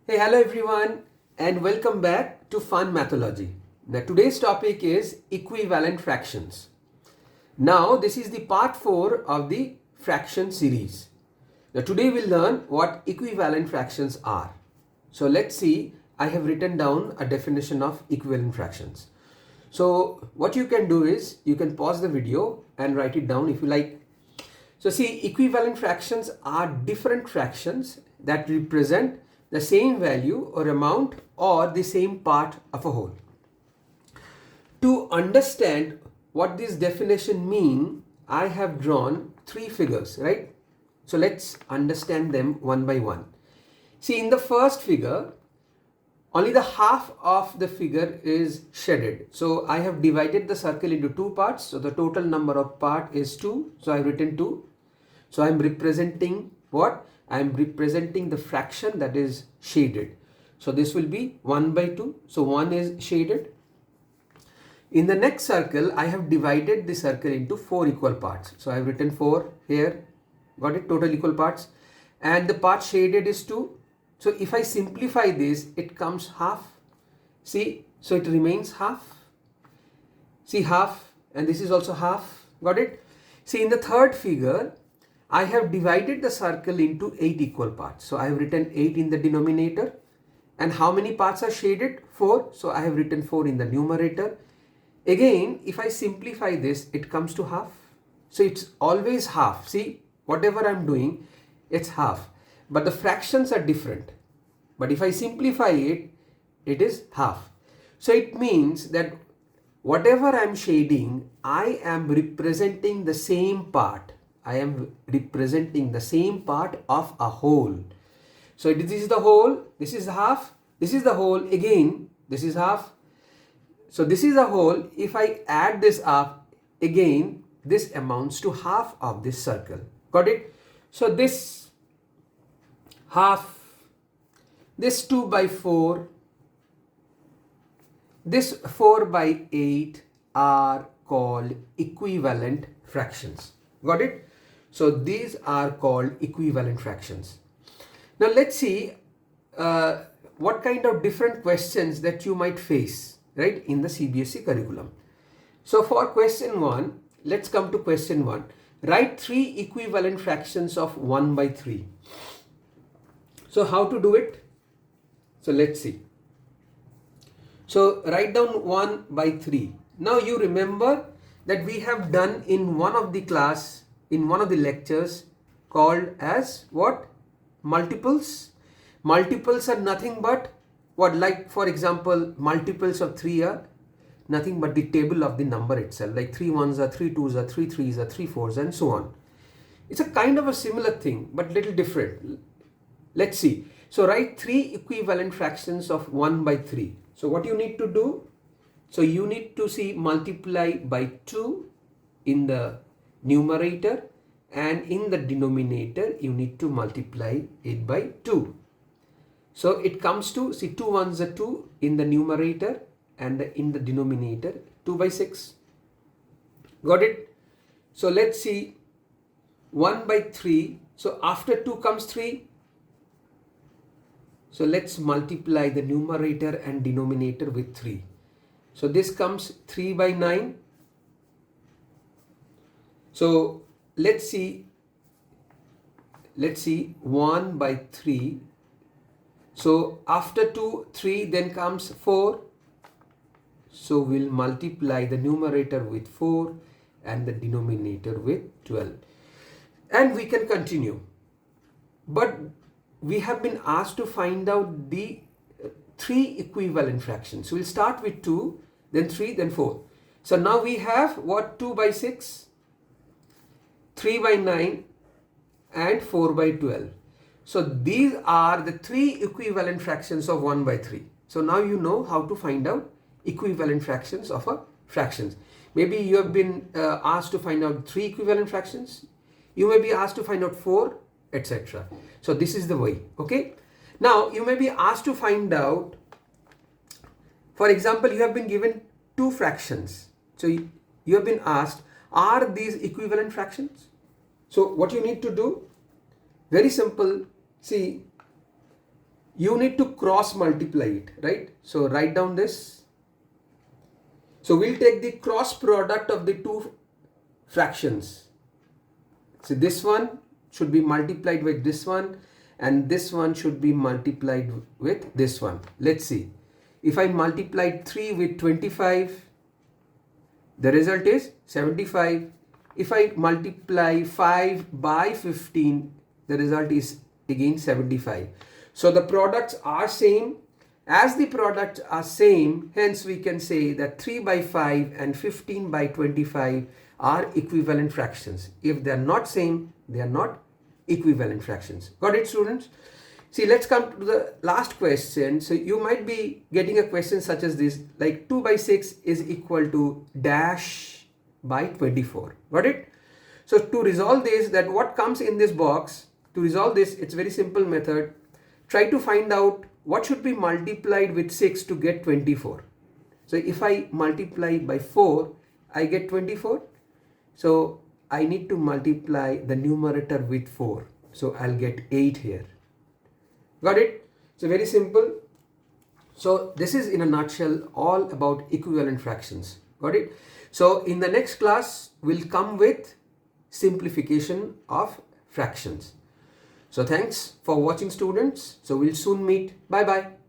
Hey, hello everyone, and welcome back to FunMathology. Now, today's topic is equivalent fractions. Now, this is the part 4 of the fraction series. Now, today we'll learn what equivalent fractions are. So, let's see. I have written down a definition of equivalent fractions. So, what you can do is you can pause the video and write it down if you like. So, see, equivalent fractions are different fractions that represent the same value or amount or the same part of a whole. To understand what this definition means, I have drawn three figures, right? So let's understand them one by one. See, in the first figure, only the half of the figure is shaded. So I have divided the circle into two parts. So the total number of part is 2. So I have written 2. So I am representing what? I am representing the fraction that is shaded. So this will be 1 by 2. So 1 is shaded. In the next circle, I have divided the circle into 4 equal parts. So I have written 4 here. Got it? Total equal parts. And the part shaded is 2. So if I simplify this, it comes half. See? So it remains half. See, half. And this is also half. Got it? See, in the third figure, I have divided the circle into 8 equal parts. So I have written 8 in the denominator. And how many parts are shaded? 4. So I have written 4 in the numerator. Again, if I simplify this, it comes to half. So it's always half. See, whatever I'm doing, it's half. But the fractions are different. But if I simplify it, it is half. So it means that whatever I'm shading, I am representing the same part. I am representing the same part of a whole. So this is the whole, this is half, this is the whole, again, this is half. So this is a whole. If I add this up, again, this amounts to half of this circle. Got it? So this half, this 2 by 4, this 4 by 8 are called equivalent fractions. Got it? So these are called equivalent fractions. Now let's see what kind of different questions that you might face, right, in the CBSE curriculum. So for question 1, let's come to question 1. Write 3 equivalent fractions of 1 by 3. So how to do it? So let's see. So write down 1 by 3. Now you remember that we have done in one of the class, in one of the lectures called as what? Multiples. Multiples are nothing but what? Like for example, multiples of 3 are nothing but the table of the number itself. Like 3 1s are 3 2s are 3 3s are 3 4s and so on. It's a kind of a similar thing but little different. Let's see. So write 3 equivalent fractions of 1 by 3. So what you need to do? So you need to see multiply by 2 in the numerator, and in the denominator you need to multiply it by 2. So it comes to, see, 2 1s are 2 in the numerator and in the denominator 2 by 6. Got it? So let's see 1 by 3. So after 2 comes 3. So let's multiply the numerator and denominator with 3. So this comes 3 by 9. So let's see 1 by 3. So after 2, 3, then comes 4. So we'll multiply the numerator with 4 and the denominator with 12. And we can continue. But we have been asked to find out the 3 equivalent fractions. So we'll start with 2, then 3, then 4. So now we have what? 2 by 6, 3 by 9 and 4 by 12. So these are the 3 equivalent fractions of 1 by 3. So now you know how to find out equivalent fractions of a fractions. Maybe you have been asked to find out 3 equivalent fractions. You may be asked to find out 4, etc. So this is the way. Okay. Now you may be asked to find out, for example, you have been given 2 fractions. So you have been asked, are these equivalent fractions? So what you need to do? Very simple. See, you need to cross multiply it, right? So write down this. So we'll take the cross product of the two fractions. So this one should be multiplied with this one, and this one should be multiplied with this one. Let's see. If I multiplied 3 with 25, the result is 75. If I multiply 5 by 15, the result is again 75. So the products are same. As the products are same, hence we can say that 3 by 5 and 15 by 25 are equivalent fractions. If they are not same, they are not equivalent fractions. Got it, students? See, let's come to the last question. So you might be getting a question such as this, like 2 by 6 is equal to dash by 24. Got it? So to resolve this, that what comes in this box, to resolve this, it's very simple method. Try to find out what should be multiplied with 6 to get 24. So if I multiply by 4, I get 24. So I need to multiply the numerator with 4. So I'll get 8 here. Got it? So very simple. So this is in a nutshell all about equivalent fractions. Got it? So in the next class, we'll come with simplification of fractions. So thanks for watching, students. So we'll soon meet. Bye bye.